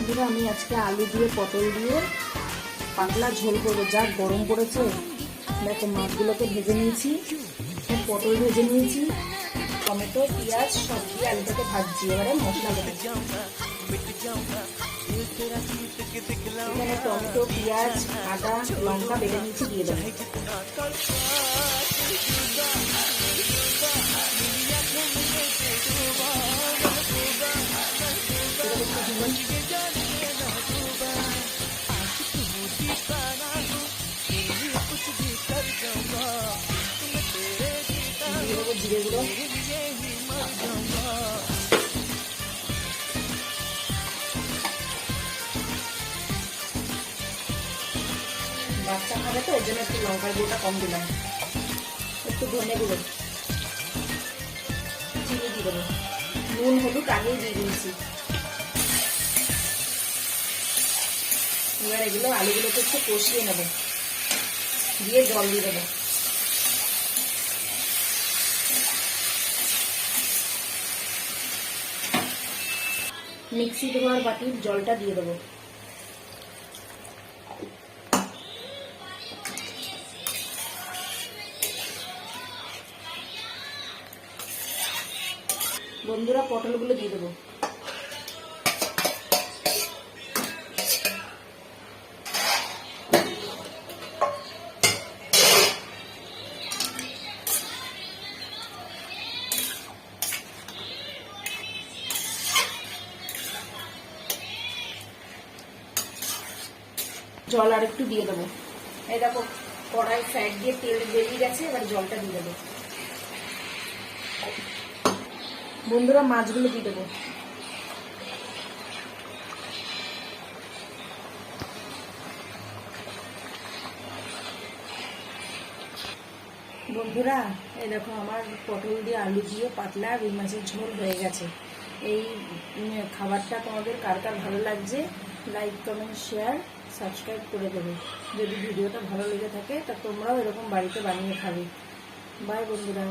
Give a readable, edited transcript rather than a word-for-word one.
বন্ধুরা আমি আজকে আলু দিয়ে পটল দিয়ে পাতলা ঝোল করবো। যা গরম পড়েছে দেখো, মাছগুলোকে ভেজে নিয়েছি, পটল ভেজে নিয়েছি, টমেটো পেঁয়াজ সব দিয়ে আলুটাকে ভাজছি। এবারে মশলা দেবো। এখানে টমেটো পেঁয়াজ আদা লঙ্কা বেটে নিয়েছি, দিয়ে দেবো। জিরে গুঁড়ো, বাচ্চা খাবে তো এর জন্য একটু লঙ্কার গুঁড়োটা কম দিলাম। একটু ধনে গুঁড়ো, চিনি দিয়ে দেবো, নুন হলুদ আগেই দিয়ে দিয়েছি। এবার এগুলো আলুগুলোকে একটু কষিয়ে নেবো, দিয়ে জল দিয়ে দেবো। মিক্সি ধোয়ার বাটির জলটা দিয়ে দেবো। বন্ধুরা পটলগুলো দিয়ে দেবো। জল আর একটু দিয়ে দেবো। এই দেখো কড়াই সাইড দিয়ে তেল বেরিয়ে গেছে, এবার জলটা দিয়ে দেবো। বন্ধুরা মাছগুলো দিয়ে দেবো। বন্ধুরা এই দেখো আমার পটল দিয়ে আলু দিয়ে পাতলা রুই মাছের ঝোল হয়ে গেছে। এই খাবারটা তোমাদের কার কার ভালো লাগছে লাইক কমেন্ট শেয়ার সাবস্ক্রাইব করে দেবে। যদি ভিডিওটা ভালো লেগে থাকে তা তোমরাও এরকম বাড়িতে বানিয়ে খাবে। বাই বন্ধুরা।